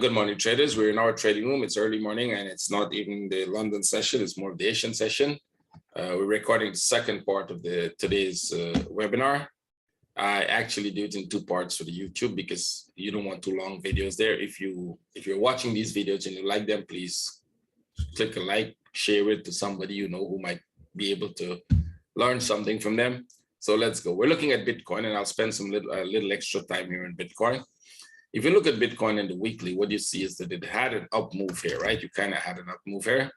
Good morning, traders. We're in our trading room. It's early morning and it's not even the London session. It's more of the Asian session. We're recording the second part of today's webinar. I actually do it in two parts for the YouTube because you don't want too long videos there. If you're watching these videos and you like them, please click a like, share it to somebody you know who might be able to learn something from them. So let's go. We're looking at Bitcoin, and I'll spend some little extra time here in Bitcoin. If you look at Bitcoin in the weekly, what you see is that it had an up move here, right? You kind of had an up move here.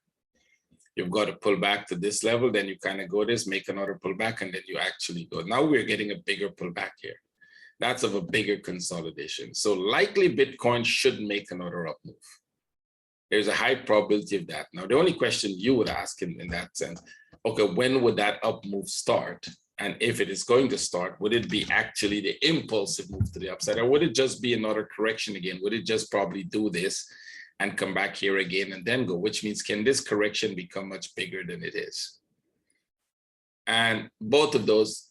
You've got to pull back to this level, then you kind of go this, make another pullback, and then you actually go. Now we're getting a bigger pullback here. That's of a bigger consolidation. So likely Bitcoin should make another up move. There's a high probability of that. Now, the only question you would ask in that sense, okay, when would that up move start? And if it is going to start, would it be actually the impulsive move to the upside, or would it just be another correction again? Would it just probably do this and come back here again and then go, which means can this correction become much bigger than it is? And both of those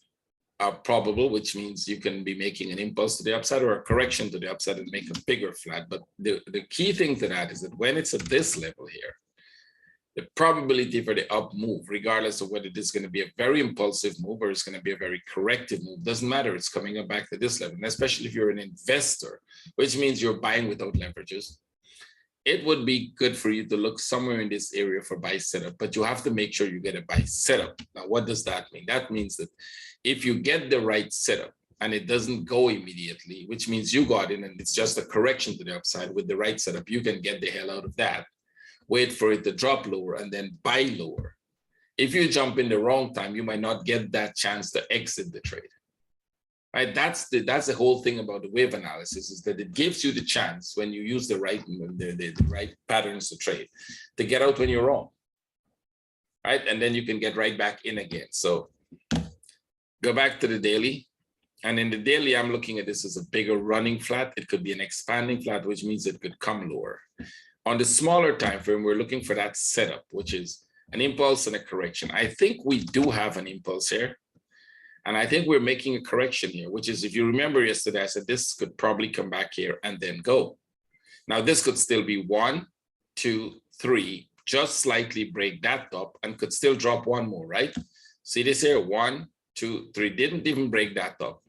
are probable, which means you can be making an impulse to the upside or a correction to the upside and make a bigger flat. But the key thing to that is that when it's at this level here, the probability for the up move, regardless of whether it is going to be a very impulsive move or it's going to be a very corrective move, doesn't matter. It's coming up back to this level. And especially if you're an investor, which means you're buying without leverages, it would be good for you to look somewhere in this area for buy setup, but you have to make sure you get a buy setup. Now, what does that mean? That means that if you get the right setup and it doesn't go immediately, which means you got in and it's just a correction to the upside with the right setup, you can get the hell out of that. Wait for it to drop lower and then buy lower. If you jump in the wrong time, you might not get that chance to exit the trade. Right? That's the whole thing about the wave analysis, is that it gives you the chance when you use the right patterns to trade to get out when you're wrong. Right? And then you can get right back in again. So go back to the daily. And in the daily, I'm looking at this as a bigger running flat. It could be an expanding flat, which means it could come lower. On the smaller time frame, we're looking for that setup, which is an impulse and a correction. I think we do have an impulse here. And I think we're making a correction here, which is, if you remember yesterday, I said this could probably come back here and then go. Now, this could still be 1, 2, 3, just slightly break that top and could still drop one more, right? See this here, 1, 2, 3, didn't even break that top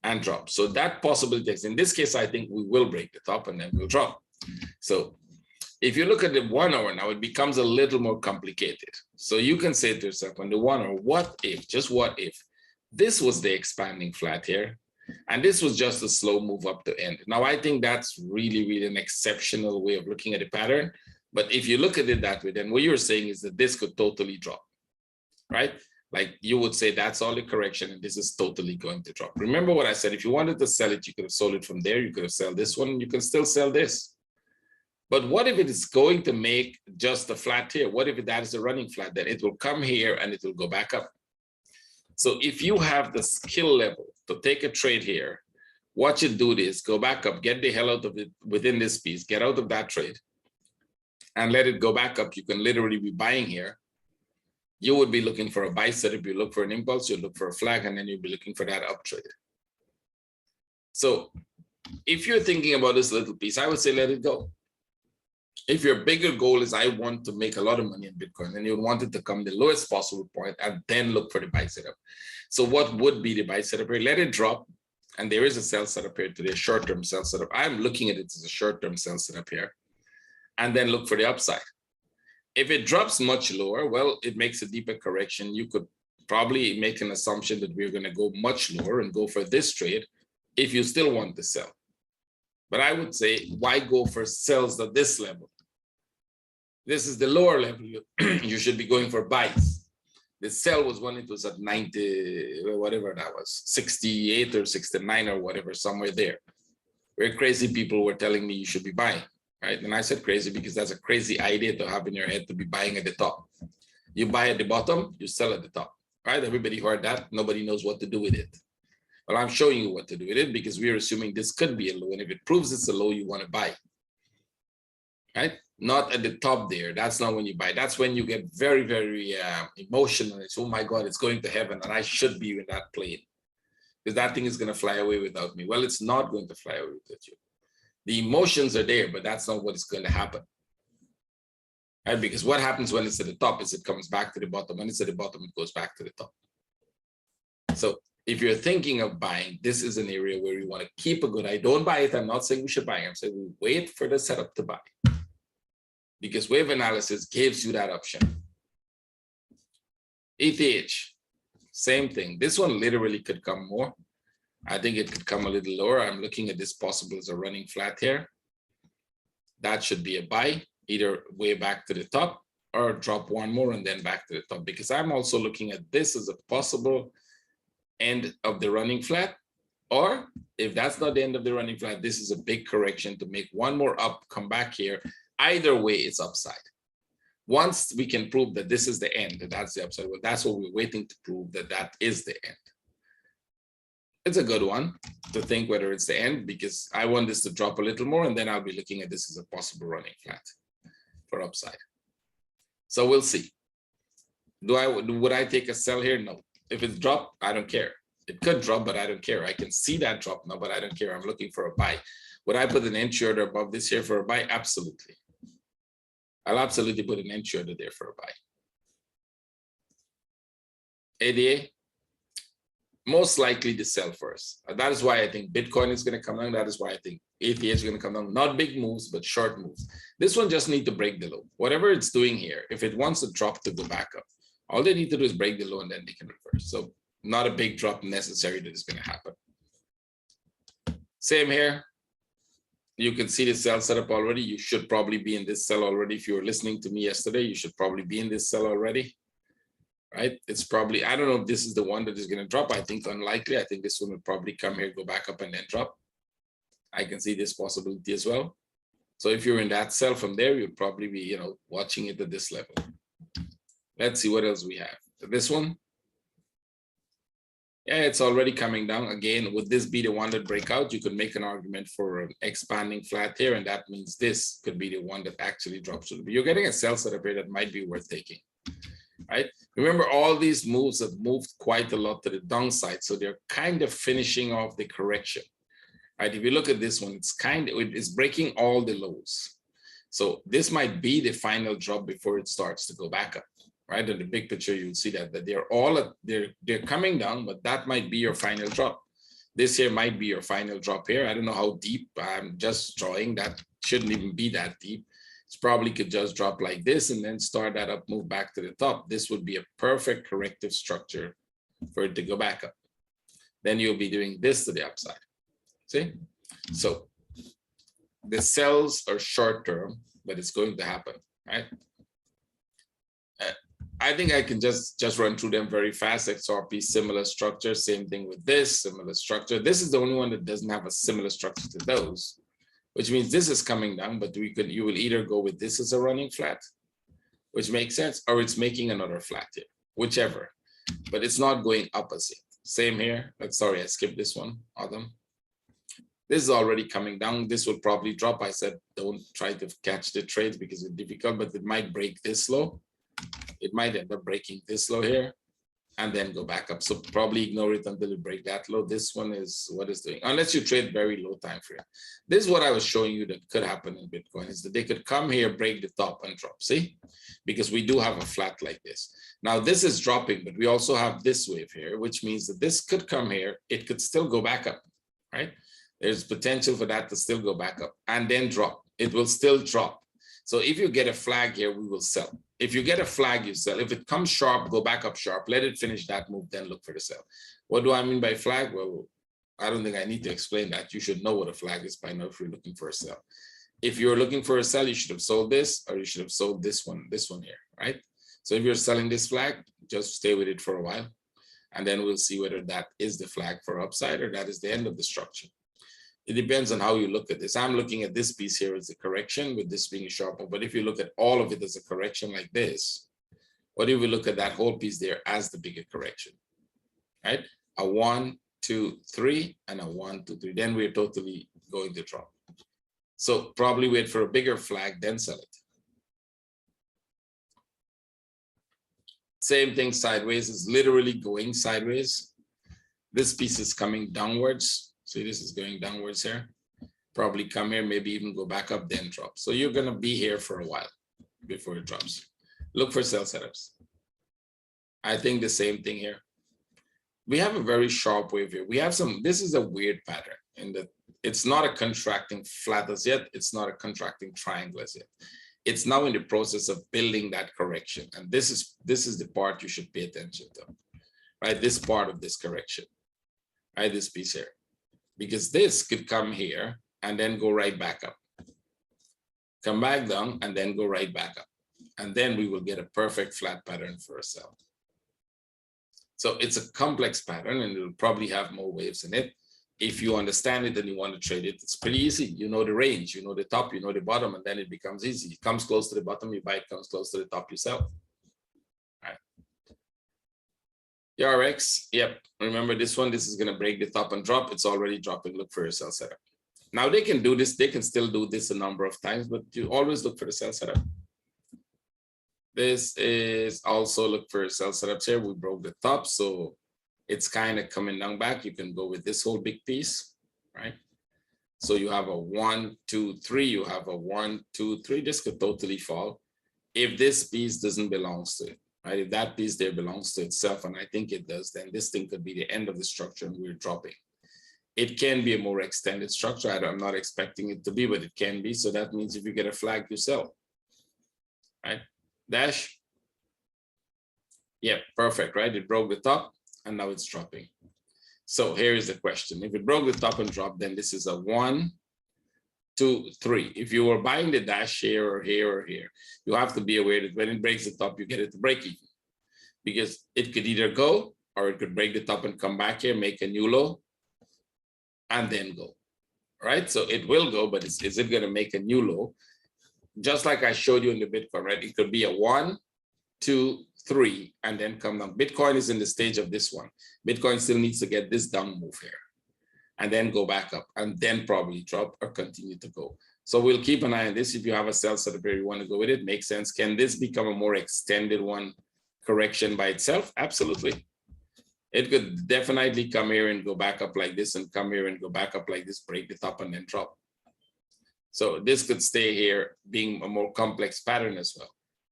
and drop. So that possibility is, in this case, I think we will break the top and then we'll drop. So if you look at the 1 hour now, it becomes a little more complicated. So you can say to yourself, on the 1 hour, what if, just what if, this was the expanding flat here, and this was just a slow move up to end. Now, I think that's really, really an exceptional way of looking at the pattern. But if you look at it that way, then what you're saying is that this could totally drop, right? Like you would say that's all the correction and this is totally going to drop. Remember what I said, if you wanted to sell it, you could have sold it from there. You could have sold this one, and you can still sell this. But what if it is going to make just a flat here? What if that is a running flat? Then it will come here and it will go back up. So if you have the skill level to take a trade here, what you do is go back up, get the hell out of it within this piece, get out of that trade and let it go back up. You can literally be buying here. You would be looking for a buy setup. You look for an impulse, you look for a flag, and then you'll be looking for that up trade. So if you're thinking about this little piece, I would say let it go. If your bigger goal is I want to make a lot of money in Bitcoin, then you want it to come the lowest possible point and then look for the buy setup. So what would be the buy setup here? Let it drop. And there is a sell setup here today, short-term sell setup. I'm looking at it as a short-term sell setup here. And then look for the upside. If it drops much lower, well, it makes a deeper correction. You could probably make an assumption that we're going to go much lower and go for this trade if you still want to sell. But I would say, why go for sells at this level? This is the lower level. You should be going for buys. The sell was when it was at 90, whatever that was, 68 or 69 or whatever, somewhere there. Where crazy people were telling me you should be buying, right? And I said crazy because that's a crazy idea to have in your head, to be buying at the top. You buy at the bottom, you sell at the top, right? Everybody heard that. Nobody knows what to do with it. Well, I'm showing you what to do with it because we're assuming this could be a low. And if it proves it's a low, you want to buy, right? Not at the top there. That's not when you buy. That's when you get very, very emotional. It's, oh my God, it's going to heaven and I should be in that plane because that thing is going to fly away without me. Well, it's not going to fly away without you. The emotions are there, but that's not what is going to happen. Right? Because what happens when it's at the top is it comes back to the bottom. When it's at the bottom, it goes back to the top. So if you're thinking of buying, this is an area where you want to keep a good eye. Don't buy it. I'm not saying we should buy it. I'm saying we wait for the setup to buy. Because wave analysis gives you that option. ETH, same thing. This one literally could come more. I think it could come a little lower. I'm looking at this possible as a running flat here. That should be a buy, either way back to the top or drop one more and then back to the top, because I'm also looking at this as a possible end of the running flat. Or if that's not the end of the running flat, this is a big correction to make one more up, come back here. Either way, it's upside. Once we can prove that this is the end, that's the upside. Well, that's what we're waiting to prove, that that is the end. It's a good one to think whether it's the end, because I want this to drop a little more, and then I'll be looking at this as a possible running flat for upside. So we'll see. Would I take a sell here? No. If it's dropped, I don't care. It could drop, but I don't care. I can see that drop now, but I don't care. I'm looking for a buy. Would I put an entry order above this here for a buy? Absolutely. I'll absolutely put an entry order there for a buy. ADA, most likely to sell first. That is why I think Bitcoin is going to come down. That is why I think ETH is going to come down. Not big moves, but short moves. This one just need to break the low. Whatever it's doing here, if it wants to drop to go back up, all they need to do is break the low and then they can reverse. So not a big drop necessary that is going to happen. Same here. You can see the sell setup already. You should probably be in this sell already. If you were listening to me yesterday, you should probably be in this sell already. Right? It's probably, I don't know if this is the one that is going to drop. I think unlikely. I think this one will probably come here, go back up and then drop. I can see this possibility as well. So if you're in that sell from there, you'll probably be, watching it at this level. Let's see what else we have. This one. Yeah, it's already coming down. Again, would this be the one that break out? You could make an argument for an expanding flat here, and that means this could be the one that actually drops. But you're getting a sell setup here that might be worth taking. Right? Remember, all these moves have moved quite a lot to the downside, so they're kind of finishing off the correction. Right? If you look at this one, it's breaking all the lows. So this might be the final drop before it starts to go back up. Right? In the big picture, you'll see that they're coming down, but that might be your final drop. This here might be your final drop here. I don't know how deep. I'm just drawing. That shouldn't even be that deep. It's probably could just drop like this and then start that up, move back to the top. This would be a perfect corrective structure for it to go back up. Then you'll be doing this to the upside. See? So the sells are short term, but it's going to happen, right? I think I can just run through them very fast. XRP, similar structure, same thing with this, similar structure. This is the only one that doesn't have a similar structure to those, which means this is coming down, but you will either go with this as a running flat, which makes sense, or it's making another flat here, whichever, but it's not going up as yet. Same here. Sorry, I skipped this one, Autumn. This is already coming down. This will probably drop. I said, don't try to catch the trades because it's difficult, but it might break this low. It might end up breaking this low here and then go back up. So probably ignore it until you break that low. This one is what it's doing, unless you trade very low time frame. This is what I was showing you that could happen in Bitcoin, is that they could come here, break the top and drop. See, because we do have a flat like this. Now this is dropping, but we also have this wave here, which means that this could come here. It could still go back up, right? There's potential for that to still go back up and then drop. It will still drop. So if you get a flag here, we will sell. If you get a flag, you sell. If it comes sharp, go back up sharp, let it finish that move, then look for the sell. What do I mean by flag? Well, I don't think I need to explain that. You should know what a flag is by now if you're looking for a sell. If you're looking for a sell, you should have sold this, or you should have sold this one here, right? So if you're selling this flag, just stay with it for a while, and then we'll see whether that is the flag for upside or that is the end of the structure. It depends on how you look at this. I'm looking at this piece here as a correction, with this being a sharp move. But if you look at all of it as a correction like this, what if we look at that whole piece there as the bigger correction, right? A 1, 2, 3, and a 1, 2, 3. Then we're totally going to drop. So probably wait for a bigger flag, then sell it. Same thing sideways, is literally going sideways. This piece is coming downwards. See, this is going downwards here. probably come here, maybe even go back up, then drop. So you're gonna be here for a while before it drops. Look for sell setups. I think the same thing here. We have a very sharp wave here. We have some, this is a weird pattern in that it's not a contracting flat as yet. It's not a contracting triangle as yet. It's now in the process of building that correction. And this is the part you should pay attention to, right? This part of this correction, right? This piece here, because this could come here and then go right back up, come back down and then go right back up. And then we will get a perfect flat pattern for a sell. So it's a complex pattern and it'll probably have more waves in it. If you understand it and you want to trade it, it's pretty easy. You know the range, you know the top, you know the bottom, and then it becomes easy. It comes close to the bottom, you buy it, comes close to the top, you sell. All right. The RX, yep. Remember this one, this is going to break the top and drop. It's already dropping. Look for your sell setup. Now they can do this, they can still do this a number of times, but you always look for the sell setup. This is also look for sell setups here. We broke the top, so it's kind of coming down back. You can go with this whole big piece, right? So you have a 1, 2, 3. You have a 1, 2, 3. This could totally fall if this piece doesn't belong to it, right? If that piece there belongs to itself, and I think it does, then this thing could be the end of the structure and we're dropping. It can be a more extended structure. I'm not expecting it to be, but it can be. So that means if you get a flag, you sell, right? Dash. Yeah, perfect, right? It broke the top and now it's dropping. So here is the question. If it broke the top and dropped, then this is a 1, 2, 3. If you were buying the dash here or here or here, you have to be aware that when it breaks the top, you get it to break even. Because it could either go or it could break the top and come back here, make a new low, and then go, right? So it will go, but is it going to make a new low? Just like I showed you in the Bitcoin, right? It could be a 1, 2, 3, and then come down. Bitcoin is in the stage of this one. Bitcoin still needs to get this down move here and then go back up and then probably drop or continue to go. So we'll keep an eye on this. If you have a sell setup here, you want to go with it, makes sense. Can this become a more extended one correction by itself? Absolutely. It could definitely come here and go back up like this and come here and go back up like this, break the top and then drop. So this could stay here being a more complex pattern as well.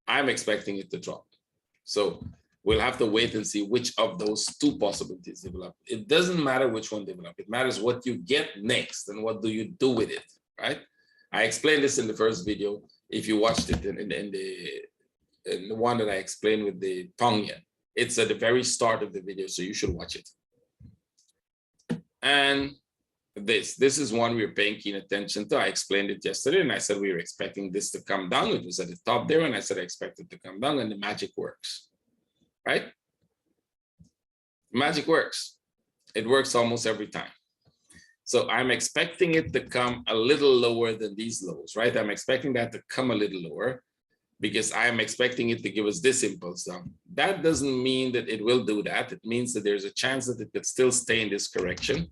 I'm expecting it to drop. So we'll have to wait and see which of those two possibilities develop. It doesn't matter which one develop. It matters what you get next and what do you do with it, right? I explained this in the first video. If you watched it in the one that I explained with the Tongian, it's at the very start of the video, so you should watch it. And this is one we're paying keen attention to. I explained it yesterday and I said we were expecting this to come down. It was at the top there and I said I expect it to come down, and the magic works, right? Magic works. It works almost every time. So I'm expecting it to come a little lower than these lows, right? I'm expecting that to come a little lower because I'm expecting it to give us this impulse down. That doesn't mean that it will do that. It means that there's a chance that it could still stay in this correction.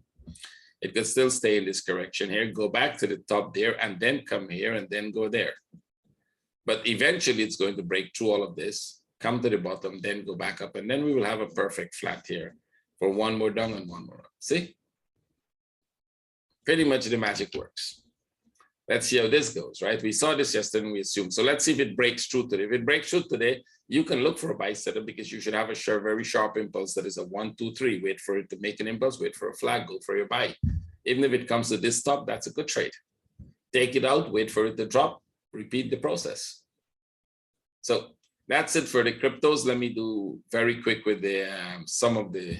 It could still stay in this correction here, go back to the top there, and then come here and then go there. But eventually it's going to break through all of this, come to the bottom, then go back up, and then we will have a perfect flat here for one more down and one more up. See? Pretty much the magic works. Let's see how this goes, right? We saw this yesterday and we assumed. So let's see if it breaks through today. If it breaks through today, you can look for a buy setup because you should have a very sharp impulse that is a 1, 2, 3. Wait for it to make an impulse, wait for a flag, go for your buy. Even if it comes to this top, that's a good trade. Take it out, wait for it to drop, repeat the process. So that's it for the cryptos. Let me do very quick with the some of the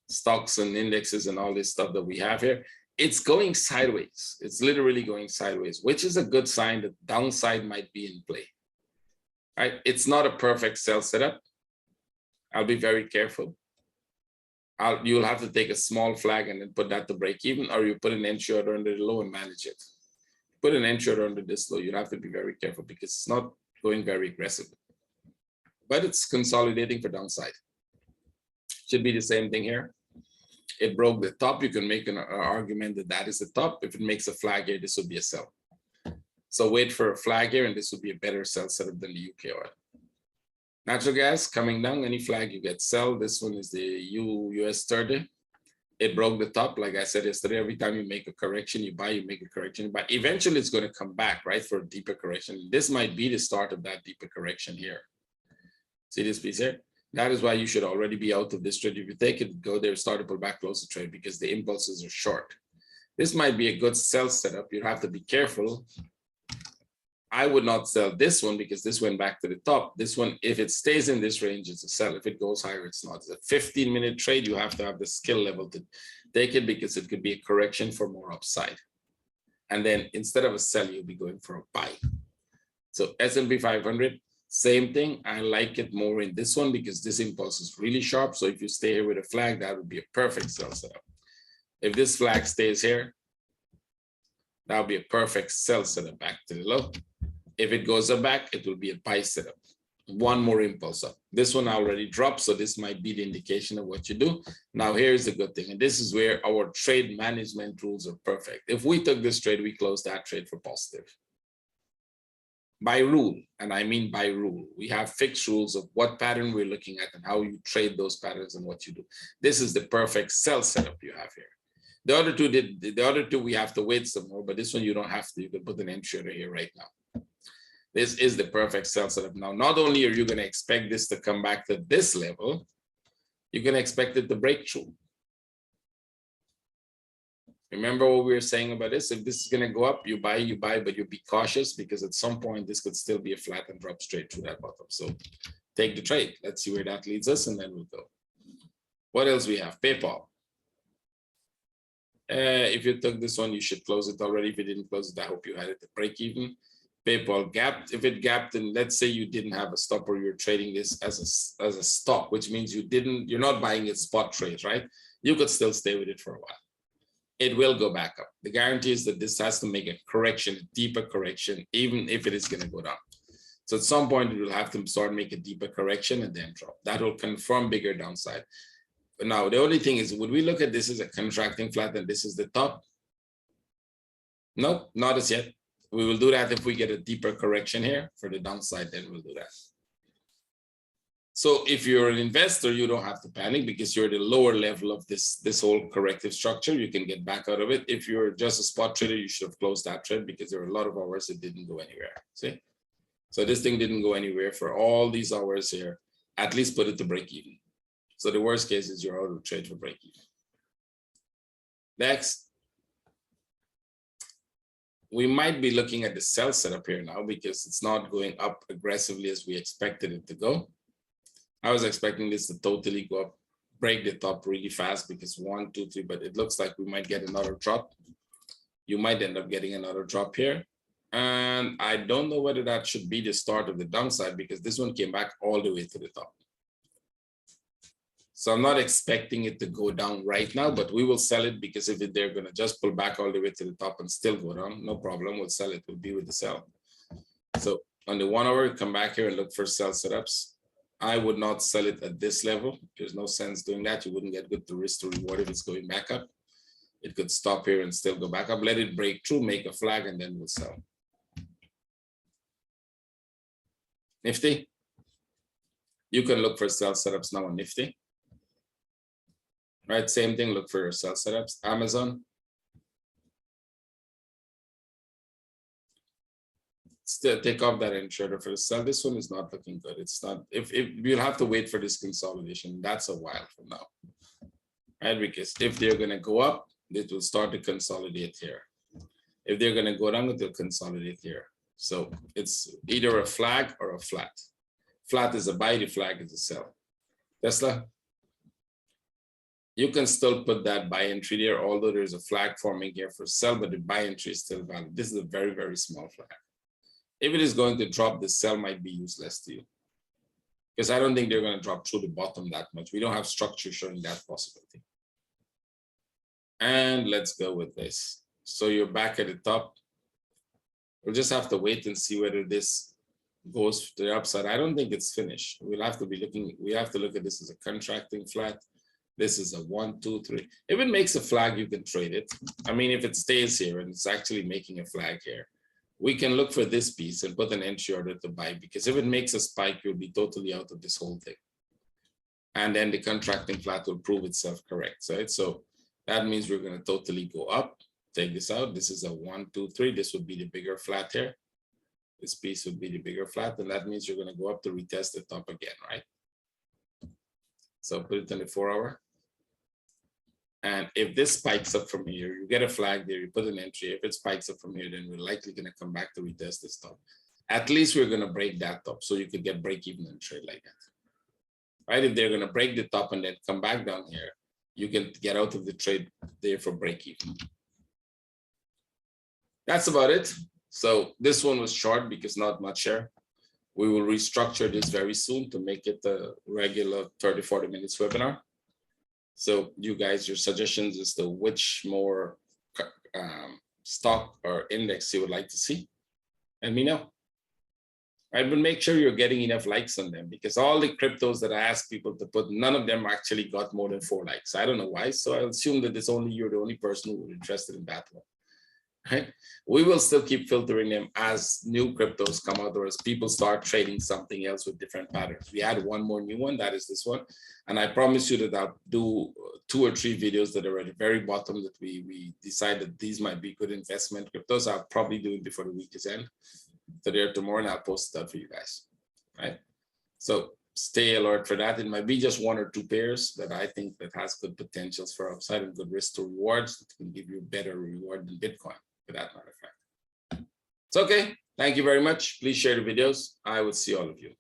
stocks and indexes and all this stuff that we have here. It's going sideways. It's literally going sideways, which is a good sign that downside might be in play. Right? It's not a perfect sell setup. I'll be very careful. You'll have to take a small flag and then put that to break even, or you put an entry order under the low and manage it. Put an entry order under this low. You'll have to be very careful because it's not going very aggressively. But it's consolidating for downside. Should be the same thing here. It broke the top. You can make an argument that that is the top. If it makes a flag here, this would be a sell. So wait for a flag here, and this would be a better sell setup than the UK oil. Natural gas coming down, any flag you get sell. This one is the US 30. It broke the top. Like I said yesterday, every time you make a correction, you buy, you make a correction, but eventually it's going to come back, right, for a deeper correction. This might be the start of that deeper correction here. See this piece here? That is why you should already be out of this trade. If you take it, go there, start to pull back, close the trade, because the impulses are short. This might be a good sell setup. You have to be careful. I would not sell this one because this went back to the top. This one, if it stays in this range, it's a sell. If it goes higher, it's not. It's a 15-minute trade. You have to have the skill level to take it because it could be a correction for more upside. And then instead of a sell, you'll be going for a buy. So S&P 500, same thing. I like it more in this one because this impulse is really sharp. So if you stay here with a flag, that would be a perfect sell setup. If this flag stays here, that would be a perfect sell setup back to the low. If it goes up back, it will be a buy setup. One more impulse up. This one already dropped, so this might be the indication of what you do. Now, here's the good thing, and this is where our trade management rules are perfect. If we took this trade, we close that trade for positive. By rule, and I mean by rule, we have fixed rules of what pattern we're looking at and how you trade those patterns and what you do. This is the perfect sell setup you have here. The other two we have to wait some more, but this one you don't have to. You can put an entry order here right now. This is the perfect sell setup. Now, not only are you going to expect this to come back to this level, you're going to expect it to break through. Remember what we were saying about this? If this is going to go up, you buy, but you be cautious because at some point this could still be a flat and drop straight through that bottom. So take the trade. Let's see where that leads us, and then we'll go. What else we have? PayPal. If you took this one, you should close it already. If you didn't close it, I hope you had it to break even. PayPal gapped. If it gapped, and let's say you didn't have a stop or you're trading this as a stop, which means you're not buying it spot trade, right? You could still stay with it for a while. It will go back up. The guarantee is that this has to make a correction, a deeper correction, even if it is going to go down. So at some point, it will have to start make a deeper correction and then drop. That will confirm bigger downside. But now, the only thing is, would we look at this as a contracting flat and this is the top? No, not as yet. We will do that if we get a deeper correction here for the downside, then we'll do that. So if you're an investor, you don't have to panic because you're at the lower level of this whole corrective structure. You can get back out of it. If you're just a spot trader, you should have closed that trade because there were a lot of hours it didn't go anywhere. See? So this thing didn't go anywhere for all these hours here. At least put it to break even. So the worst case is you're out of trade for break even. Next. We might be looking at the sell setup here now because it's not going up aggressively as we expected it to go. I was expecting this to totally go up, break the top really fast because 1, 2, 3, but it looks like we might get another drop. You might end up getting another drop here. And I don't know whether that should be the start of the downside because this one came back all the way to the top. So I'm not expecting it to go down right now, but we will sell it because if they're going to just pull back all the way to the top and still go down, no problem. We'll sell it. We'll be with the sell. So on the 1 hour, come back here and look for sell setups. I would not sell it at this level. There's no sense doing that. You wouldn't get good to risk to reward if it's going back up. It could stop here and still go back up. Let it break through, make a flag, and then we'll sell. Nifty. You can look for sell setups now on Nifty. Right, same thing, look for sell setups. Amazon. Still take off that entry for the sell. This one is not looking good. It's not, if you'll have to wait for this consolidation. That's a while from now. Right, because if they're gonna go up, it will start to consolidate here. If they're gonna go down, it will consolidate here. So it's either a flag or a flat. Flat is a buy, the flag is a sell. Tesla. You can still put that buy entry there, although there's a flag forming here for sell, but the buy entry is still valid. This is a very, very small flag. If it is going to drop, the sell might be useless to you. Because I don't think they're going to drop through the bottom that much. We don't have structure showing that possibility. And let's go with this. So you're back at the top. We'll just have to wait and see whether this goes to the upside. I don't think it's finished. We'll have to be looking, we have to look at this as a contracting flat. This is a 1, 2, 3. If it makes a flag, you can trade it. I mean, if it stays here and it's actually making a flag here, we can look for this piece and put an entry order to buy, because if it makes a spike, you'll be totally out of this whole thing. And then the contracting flat will prove itself correct, right? So That means we're going to totally go up. Take this out. This is a 1, 2, 3. This would be the bigger flat here. This piece would be the bigger flat, and that means you're going to go up to retest the top again, right? So put it on the 4-hour. And if this spikes up from here, you get a flag there, you put an entry. If it spikes up from here, then we're likely going to come back to retest this top. At least we're going to break that top, so you could get break even in a trade like that. Right? If they're going to break the top and then come back down here, you can get out of the trade there for break even. That's about it. So this one was short because not much here. We will restructure this very soon to make it a regular 30-40 minutes webinar. So you guys, your suggestions as to which more stock or index you would like to see, let me know. Right, but make sure you're getting enough likes on them, because all the cryptos that I ask people to put, none of them actually got more than 4 likes. I don't know why. So I assume that it's only you're the only person who's interested in that one. Right? We will still keep filtering them as new cryptos come out or as people start trading something else with different patterns. We add one more new one, that is this one. And I promise you that I'll do 2 or 3 videos that are at the very bottom that we decide that these might be good investment cryptos. I'll probably do it before the week is end. Today or tomorrow, and I'll post that for you guys. Right? So stay alert for that. It might be just 1 or 2 pairs that I think that has good potentials for upside and good risk to rewards that can give you a better reward than Bitcoin, for that matter of fact. It's okay. Thank you very much. Please share the videos. I will see all of you.